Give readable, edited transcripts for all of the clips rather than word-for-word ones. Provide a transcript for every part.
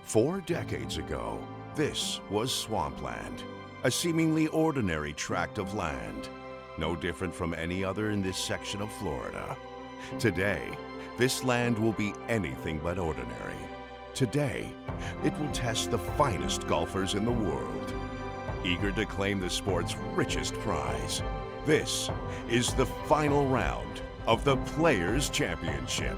4 decades ago, this was swampland, a seemingly ordinary tract of land, no different from any other in this section of Florida. Today, this land will be anything but ordinary. Today, it will test the finest golfers in the world, eager to claim the sport's richest prize. This is the final round of the Players' Championship.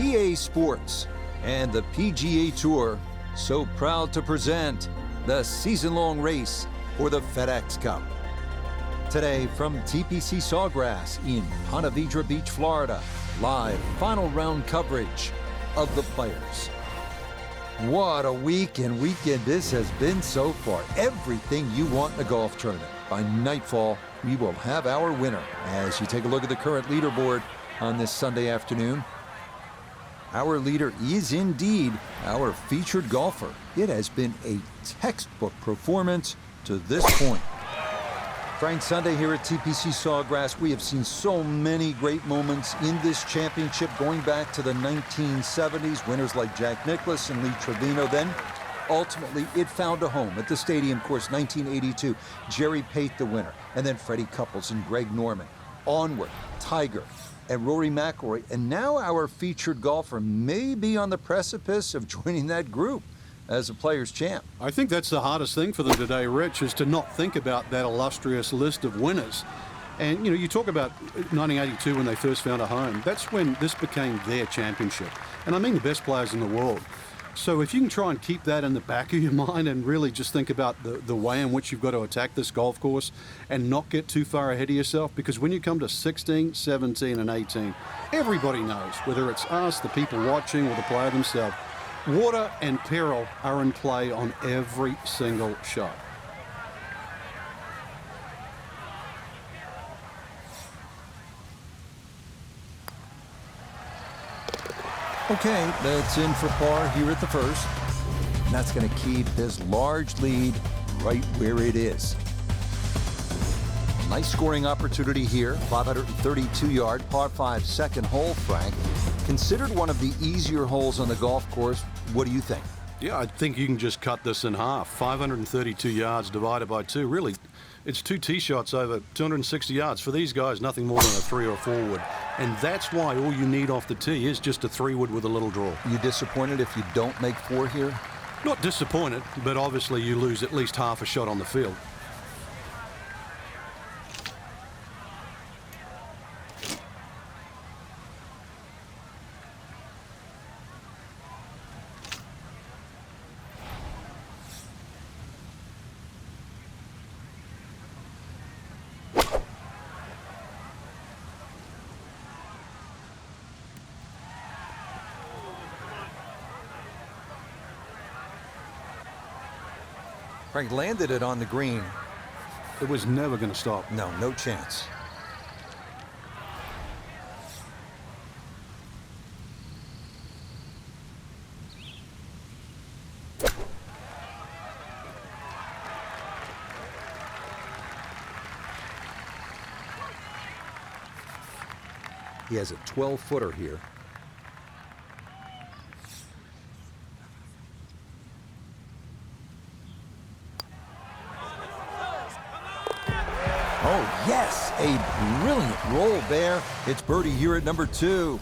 EA Sports and the PGA Tour so proud to present the season-long race for the FedEx Cup. Today from TPC Sawgrass in Ponte Vedra Beach, Florida, live final round coverage of the Players. What a week and weekend this has been so far. Everything you want in a golf tournament. By nightfall, we will have our winner. As you take a look at the current leaderboard on this Sunday afternoon, our leader is indeed our featured golfer. It has been a textbook performance to this point. Frank, Sunday here at TPC Sawgrass, we have seen so many great moments in this championship going back to the 1970s. Winners like Jack Nicklaus and Lee Trevino. Then, ultimately, it found a home at the Stadium Course, 1982. Jerry Pate, the winner. And then Freddie Couples and Greg Norman. Onward, Tiger, and Rory McIlroy. And now our featured golfer may be on the precipice of joining that group as a Players' champ. I think that's the hardest thing for them today, Rich, is to not think about that illustrious list of winners. And, you know, you talk about 1982 when they first found a home. That's when this became their championship. And I mean the best players in the world. So if you can try and keep that in the back of your mind and really just think about the way in which you've got to attack this golf course and not get too far ahead of yourself, because when you come to 16, 17, and 18, everybody knows, whether it's us, the people watching, or the player themselves, water and peril are in play on every single shot. Okay, that's in for par here at the first. And that's going to keep his large lead right where it is. Nice scoring opportunity here. 532-yard par 5 second hole, Frank. Considered one of the easier holes on the golf course. What do you think? Yeah, I think you can just cut this in half. 532 yards divided by 2. Really, it's 2 tee shots over 260 yards. For these guys, nothing more than a 3 or a 4 wood. And that's why all you need off the tee is just a 3 wood with a little draw. You disappointed if you don't make 4 here? Not disappointed, but obviously you lose at least half a shot on the field. Frank landed it on the green. It was never going to stop. No, no chance. He has a 12-footer here. Oh, yes, a brilliant roll there. It's birdie here at number 2.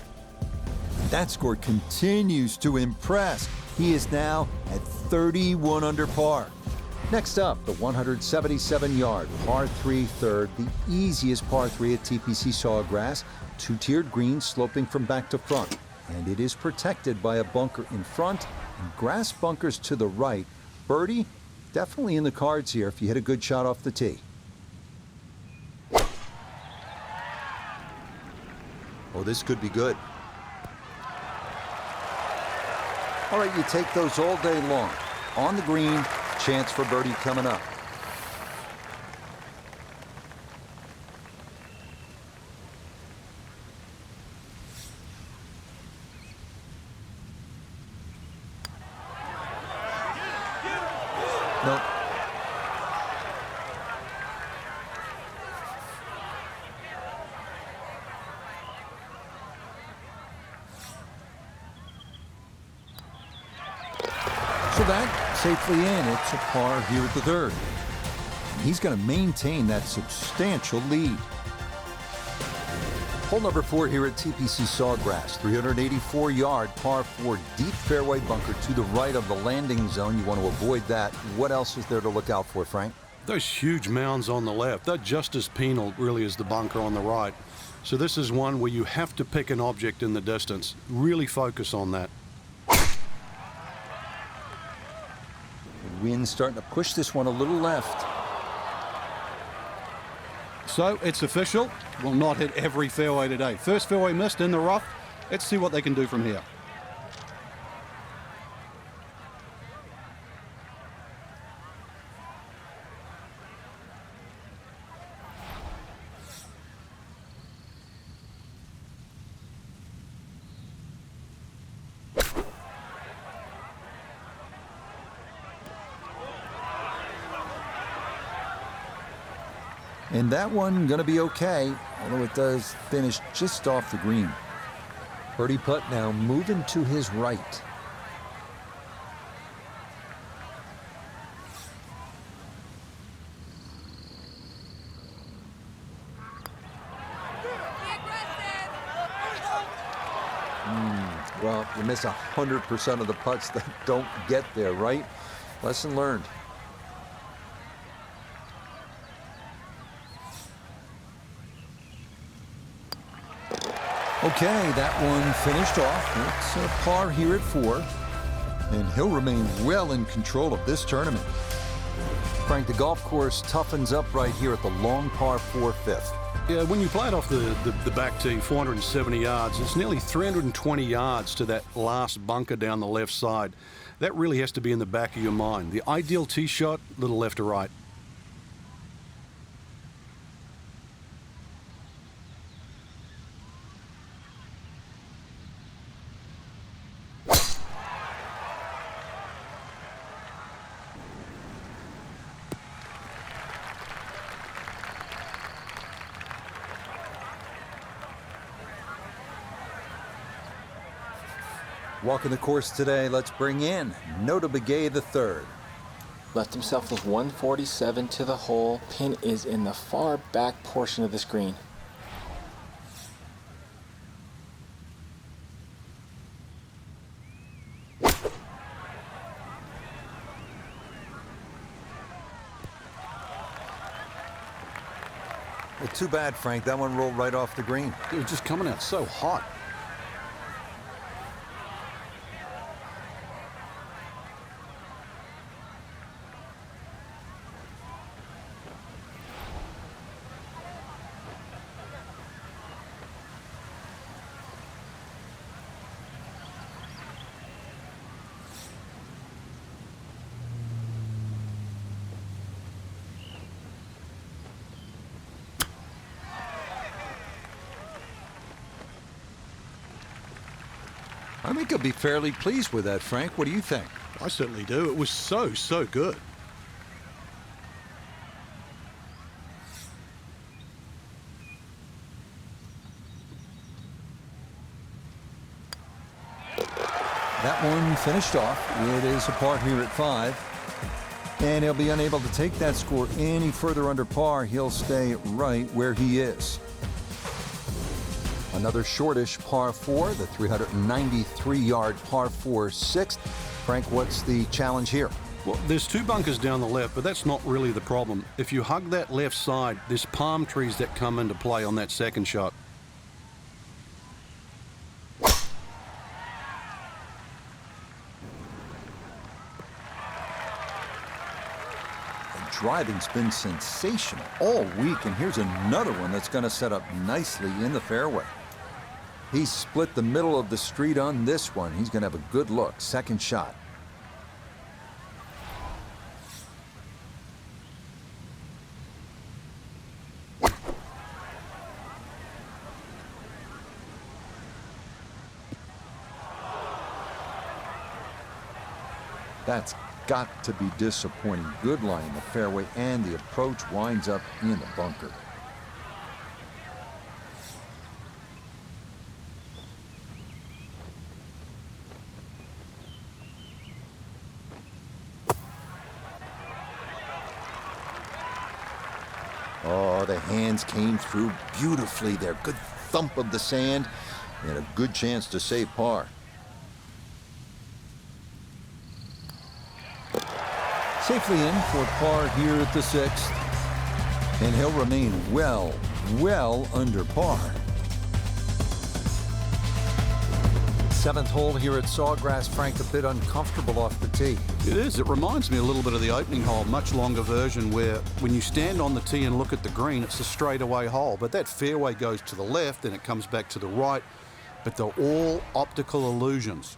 That score continues to impress. He is now at 31 under par. Next up, the 177-yard par 3 third, the easiest par 3 at TPC Sawgrass. 2-tiered green sloping from back to front. And it is protected by a bunker in front and grass bunkers to the right. Birdie, definitely in the cards here if you hit a good shot off the tee. Oh, this could be good. All right, you take those all day long. On the green, chance for birdie coming up. Nope. that safely in. It's a par here at the third. And he's going to maintain that substantial lead. Hole number 4 here at TPC Sawgrass, 384-yard par 4 deep fairway bunker to the right of the landing zone. You want to avoid that. What else is there to look out for, Frank? Those huge mounds on the left, they're just as penal really as the bunker on the right. So this is one where you have to pick an object in the distance. Really focus on that. The wind's starting to push this one a little left. So it's official. Will not hit every fairway today. First fairway missed in the rough. Let's see what they can do from here. And that one going to be okay, although it does finish just off the green. Birdie putt now moving to his right. Well, you miss 100% of the putts that don't get there, right? Lesson learned. Okay, that one finished off. It's a par here at 4. And he'll remain well in control of this tournament. Frank, the golf course toughens up right here at the long par 4 fifth. Yeah, when you play it off the back tee, 470 yards, it's nearly 320 yards to that last bunker down the left side. That really has to be in the back of your mind. The ideal tee shot, little left to right. Walking the course today, let's bring in Nota Begay III. Left himself with 147 to the hole. Pin is in the far back portion of the screen. Well, too bad, Frank. That one rolled right off the green. It was just coming out so hot. I think he'll be fairly pleased with that, Frank. What do you think? I certainly do. It was so good. That one finished off. It is a par here at 5. And he'll be unable to take that score any further under par. He'll stay right where he is. Another shortish par 4, the 393-yard par 4 sixth. Frank, what's the challenge here? Well, there's 2 bunkers down the left, but that's not really the problem. If you hug that left side, there's palm trees that come into play on that second shot. Driving's been sensational all week, and here's another one that's going to set up nicely in the fairway. He split the middle of the street on this one. He's going to have a good look. Second shot. That's got to be disappointing. Good lie in the fairway, and the approach winds up in the bunker. the hands came through beautifully there. Good thump of the sand and a good chance to save par. Safely in for par here at the 6th. And he'll remain well under par. 7th hole here at Sawgrass. Frank, a bit uncomfortable off the tee. It is. It reminds me a little bit of the opening hole, much longer version, where when you stand on the tee and look at the green, it's a straightaway hole. But that fairway goes to the left and it comes back to the right. But they're all optical illusions.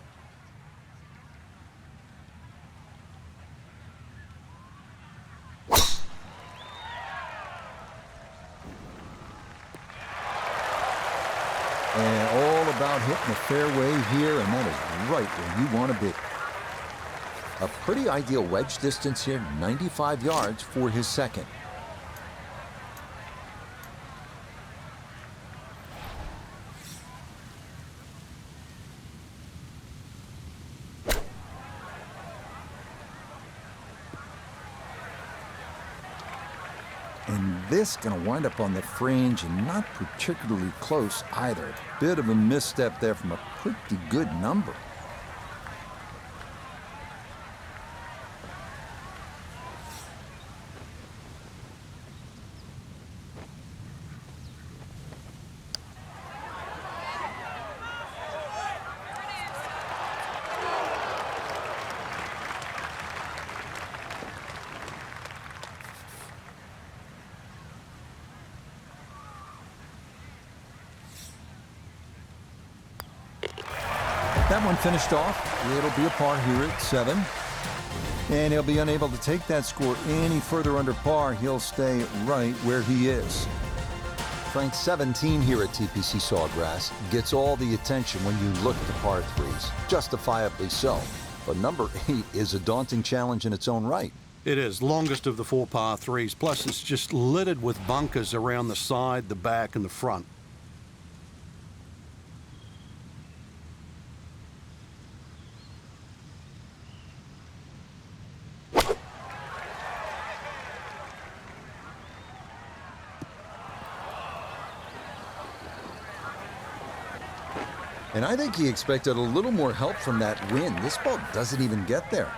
And all about hitting the fairway here, and that is right where you want to be. A pretty ideal wedge distance here, 95 yards for his 2nd. And this going to wind up on the fringe and not particularly close either. Bit of a misstep there from a pretty good number. That one finished off. It'll be a par here at 7. And he'll be unable to take that score any further under par. He'll stay right where he is. Frank, 17 here at TPC Sawgrass gets all the attention when you look at the par 3s. Justifiably so. But number 8 is a daunting challenge in its own right. It is. Longest of the 4 par 3s. Plus, it's just littered with bunkers around the side, the back, and the front. And I think he expected a little more help from that wind. This ball doesn't even get there.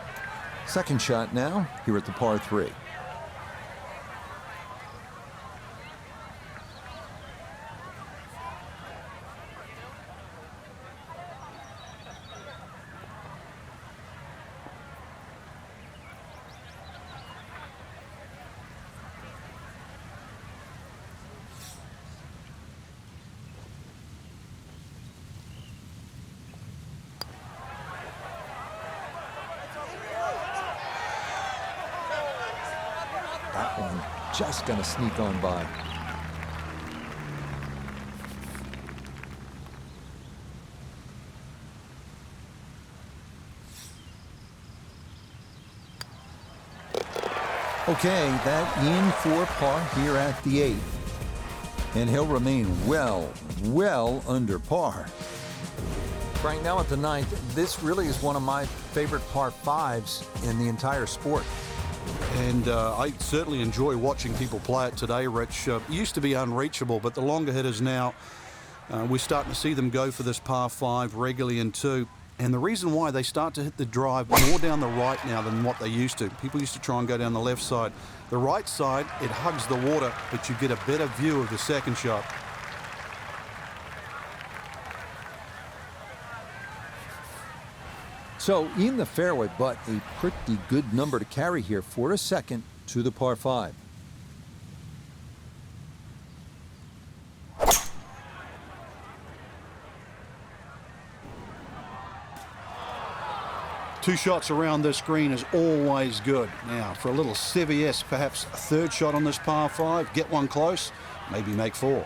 2nd shot now here at the par 3. That one just going to sneak on by. Okay, that in for par here at the 8th. And he'll remain well under par. Frank, now at the 9th, this really is one of my favorite par 5s in the entire sport. And I certainly enjoy watching people play it today, Rich. It used to be unreachable, but the longer hitters now, we're starting to see them go for this par 5 regularly in 2. And the reason why they start to hit the drive more down the right now than what they used to. People used to try and go down the left side. The right side, it hugs the water, but you get a better view of the 2nd shot. So in the fairway, but a pretty good number to carry here for a 2nd to the par 5. Two shots around this green is always good. Now, for a little CVS, perhaps a 3rd shot on this par 5, get one close, maybe make 4.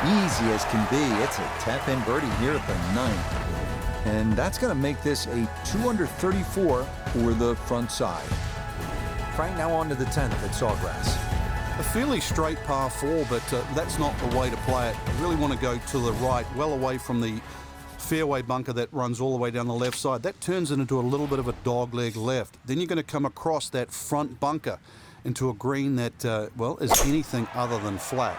easy as can be. It's a tap-in birdie here at the 9th. And that's going to make this a 2-under-34 for the front side. Frank, now on to the 10th at Sawgrass. A fairly straight par 4, but that's not the way to play it. You really want to go to the right, well away from the fairway bunker that runs all the way down the left side. That turns it into a little bit of a dogleg left. Then you're going to come across that front bunker into a green that, well, is anything other than flat.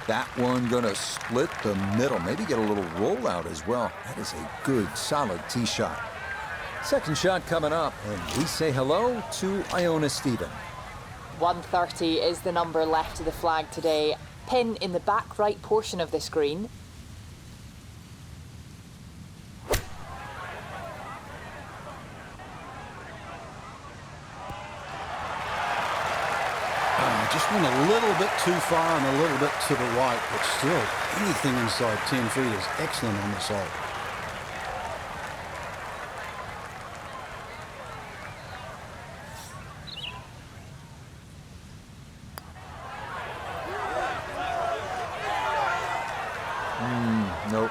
That one going to split the middle, maybe get a little rollout as well. That is a good, solid tee shot. Second shot coming up, and we say hello to Iona Stephen. 130 is the number left to the flag today. Pin in the back right portion of this green. Just went a little bit too far and a little bit to the right, but still, anything inside 10 feet is excellent on this hole. Nope.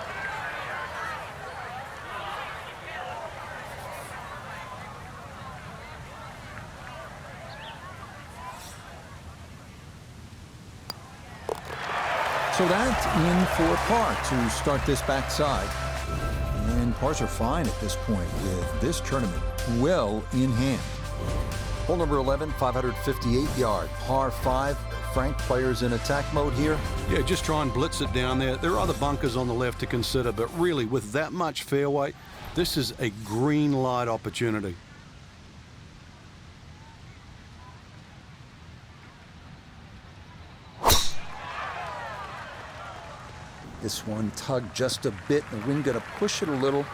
So that's in for par to start this backside. And pars are fine at this point with this tournament well in hand. Hole number 11, 558 yard, par 5. Frank, players in attack mode here. Yeah, just try and blitz it down there. There are other bunkers on the left to consider, but really with that much fairway, this is a green light opportunity. This one tugged just a bit. The wind going to push it a little.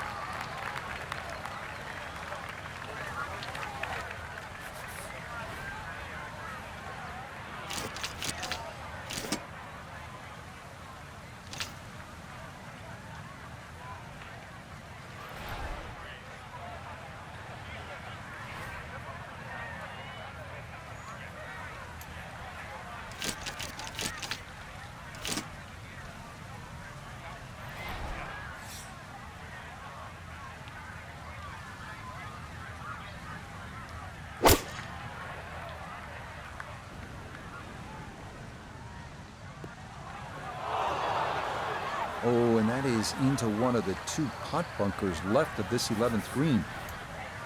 Oh, and that is into one of the 2 putt bunkers left of this 11th green.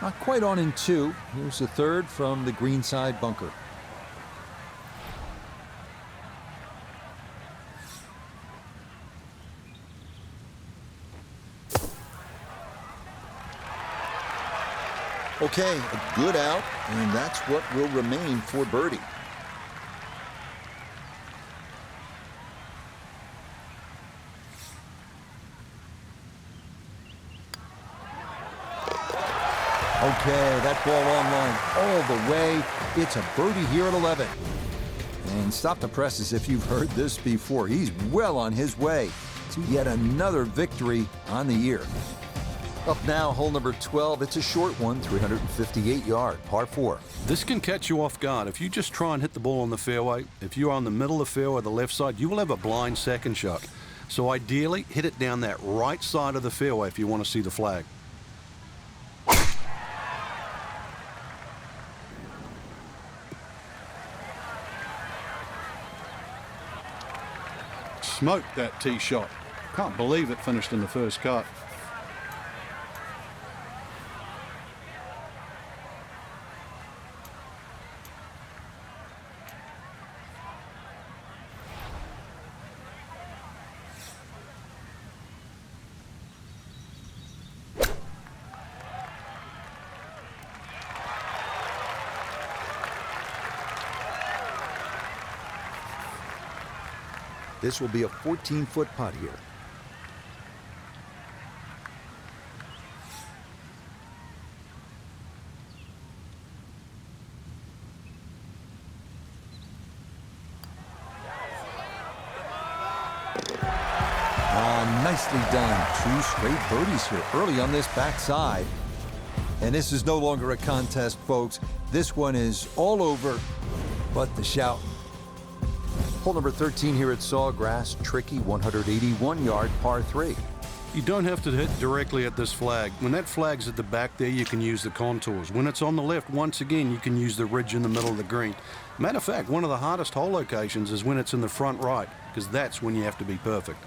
Not quite on in 2. Here's the 3rd from the green side bunker. Okay, a good out, and that's what will remain for birdie. Okay, that ball online all the way. It's a birdie here at 11. And stop the presses if you've heard this before. He's well on his way to yet another victory on the year. Up now, hole number 12. It's a short one, 358 yard, par 4. This can catch you off guard. If you just try and hit the ball on the fairway, if you're on the middle of the fairway, the left side, you will have a blind second shot. So ideally, hit it down that right side of the fairway if you want to see the flag. Smoked that tee shot. Can't believe it finished in the first cut. This will be a 14-foot putt here. Nicely done. 2 straight birdies here early on this backside. And this is no longer a contest, folks. This one is all over but the shouting. Hole number 13 here at Sawgrass, tricky 181-yard par 3. You don't have to hit directly at this flag. When that flag's at the back there, you can use the contours. When it's on the left, once again, you can use the ridge in the middle of the green. Matter of fact, one of the hardest hole locations is when it's in the front right, because that's when you have to be perfect.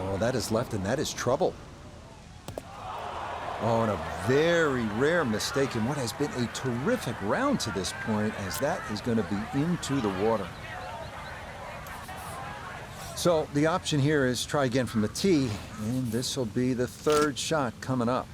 Oh, that is left, and that is trouble. Oh, and a very rare mistake in what has been a terrific round to this point, as that is going to be into the water. So the option here is try again from the tee, and this will be the third shot coming up.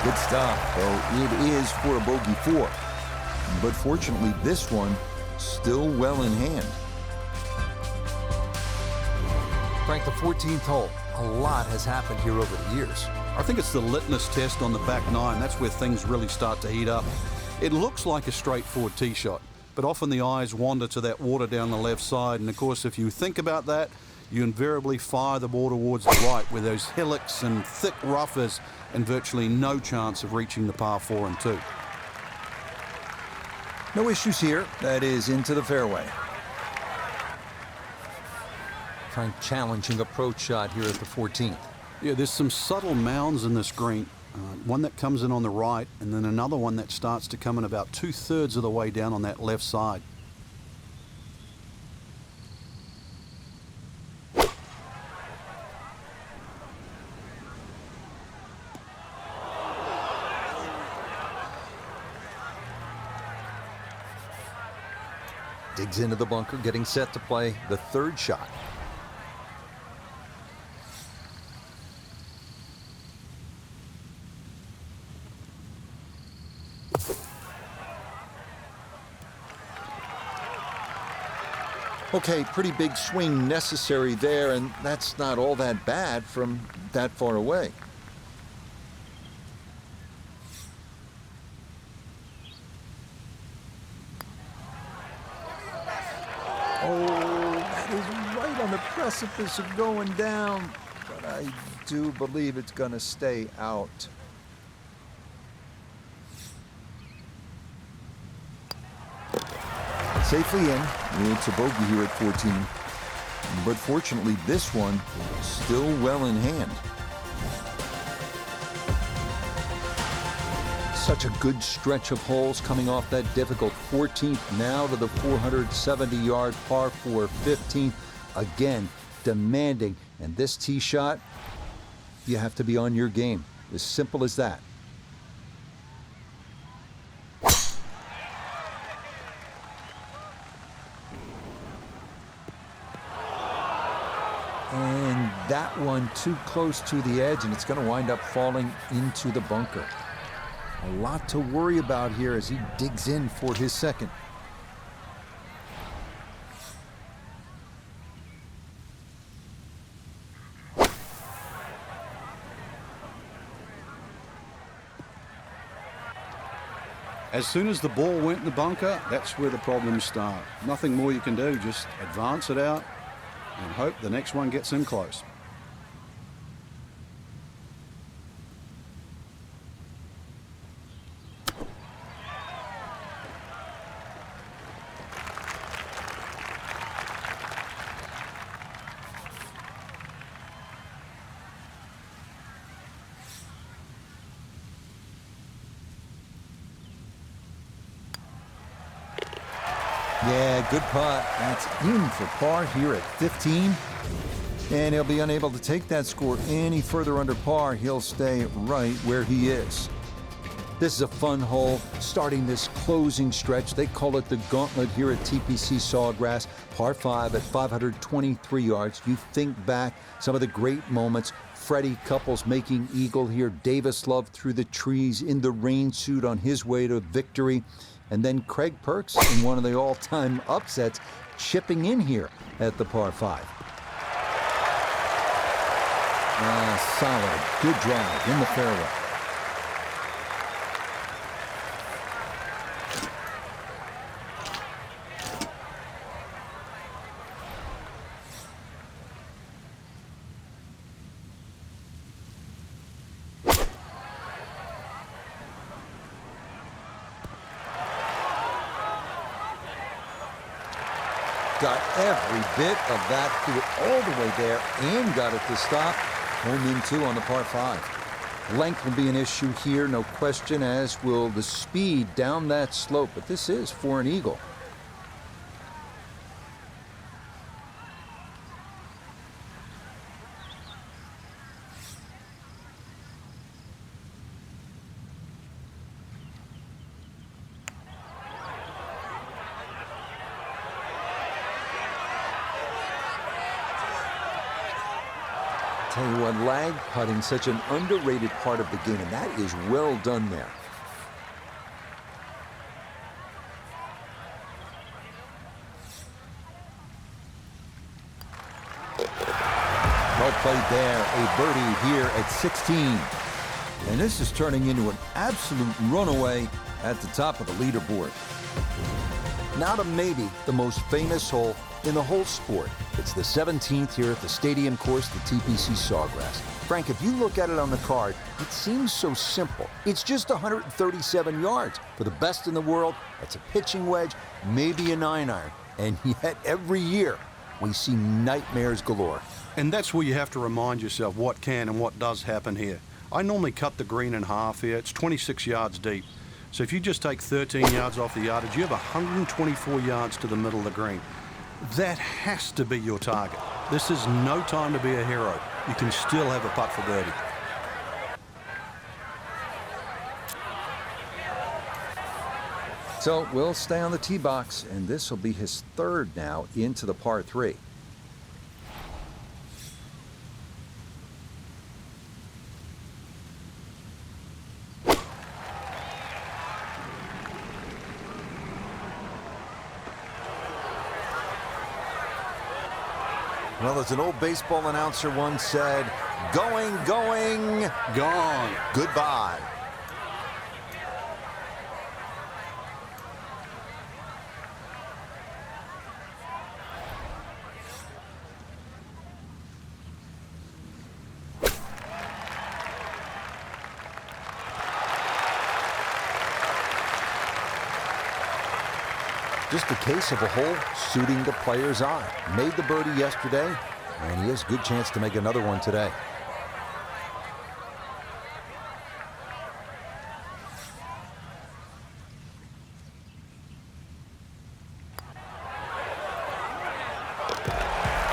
Good stuff, though it is for a bogey 4. But fortunately, this one still well in hand. Frank, the 14th hole. A lot has happened here over the years. I think it's the litmus test on the back nine. That's where things really start to heat up. It looks like a straightforward tee shot, but often the eyes wander to that water down the left side. And of course, if you think about that, you invariably fire the ball towards the right, where those hillocks and thick rough is, and virtually no chance of reaching the par 4 and 2. No issues here. That is into the fairway. Frank, challenging approach shot here at the 14th. Yeah, there's some subtle mounds in this green. One that comes in on the right, and then another one that starts to come in about 2/3 of the way down on that left side. Digs into the bunker, getting set to play the third shot. Okay, pretty big swing necessary there, and that's not all that bad from that far away. Oh, that is right on the precipice of going down, but I do believe it's going to stay out. Safely in. It's a bogey here at 14. But fortunately, this one still well in hand. Such a good stretch of holes coming off that difficult 14th, now to the 470-yard par 4 15th. Again, demanding. And this tee shot, you have to be on your game. As simple as that. And that one too close to the edge, and it's going to wind up falling into the bunker. A lot to worry about here as he digs in for his second. As soon as the ball went in the bunker, that's where the problems start. Nothing more you can do, just advance it out and hope the next one gets in close. Yeah, good putt. That's in for par here at 15. And he'll be unable to take that score any further under par. He'll stay right where he is. This is a fun hole, starting this closing stretch. They call it the gauntlet here at TPC Sawgrass. Par 5 at 523 yards. You think back some of the great moments. Freddie Couples making eagle here. Davis Love through the trees in the rain suit on his way to victory. And then Craig Perks in one of the all-time upsets, chipping in here at the par 5. Solid, good drive in the fairway. Got every bit of that through it all the way there and got it to stop. Home in 2 on the par 5. Length will be an issue here, no question, as will the speed down that slope. But this is for an eagle. Tell you what, lag putting, such an underrated part of the game, and that is well done there. Well played there, a birdie here at 16. And this is turning into an absolute runaway at the top of the leaderboard. Now to maybe the most famous hole in the whole sport. It's the 17th here at the stadium course, the TPC Sawgrass. Frank, if you look at it on the card, it seems so simple. It's just 137 yards. For the best in the world, that's a pitching wedge, maybe a 9-iron. And yet every year, we see nightmares galore. And that's where you have to remind yourself what can and what does happen here. I normally cut the green in half here. It's 26 yards deep. So if you just take 13 yards off the yardage, you have 124 yards to the middle of the green. That has to be your target. This is no time to be a hero. You can still have a putt for birdie. So we'll stay on the tee box, and this will be his third now into the par 3. Well, as an old baseball announcer once said, going, going, Gone. goodbye. Just a case of a hole suiting the player's eye. Made the birdie yesterday, and he has a good chance to make another one today.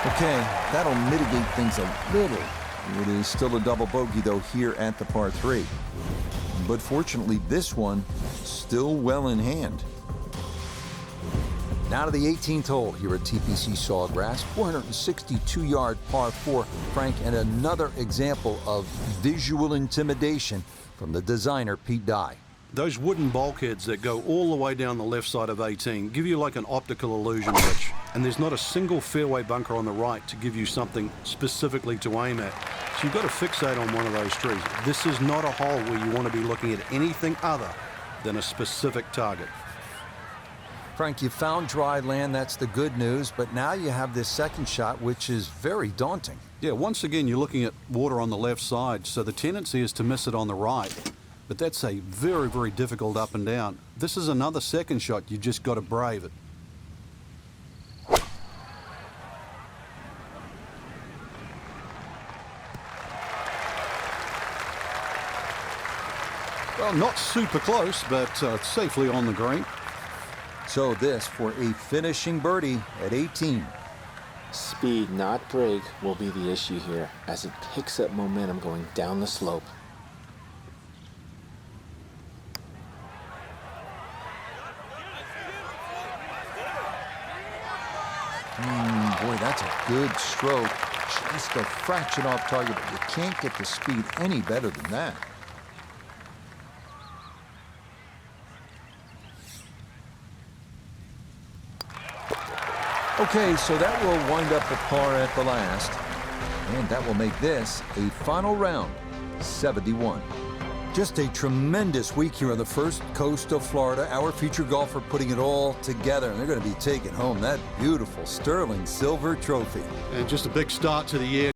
Okay, that'll mitigate things a little. It is still a double bogey, though, here at the par 3. But fortunately, this one still well in hand. Now to the 18th hole here at TPC Sawgrass, 462-yard par 4, Frank, and another example of visual intimidation from the designer, Pete Dye. Those wooden bulkheads that go all the way down the left side of 18 give you like an optical illusion, Rich. And there's not a single fairway bunker on the right to give you something specifically to aim at. So you've got to fixate on one of those trees. This is not a hole where you want to be looking at anything other than a specific target. Frank, you found dry land, that's the good news, but now you have this second shot, which is very daunting. Yeah, once again, you're looking at water on the left side, so the tendency is to miss it on the right. But that's a very, very difficult up and down. This is another second shot. You just got to brave it. Well, not super close, but safely on the green. So this for a finishing birdie at 18. Speed, not break, will be the issue here as it picks up momentum going down the slope. Boy, that's a good stroke. Just a fraction off target, but you can't get the speed any better than that. Okay, so that will wind up the par at the last. And that will make this a final round, 71. Just a tremendous week here on the first coast of Florida. Our featured golfer putting it all together, and they're going to be taking home that beautiful sterling silver trophy. And just a big start to the year.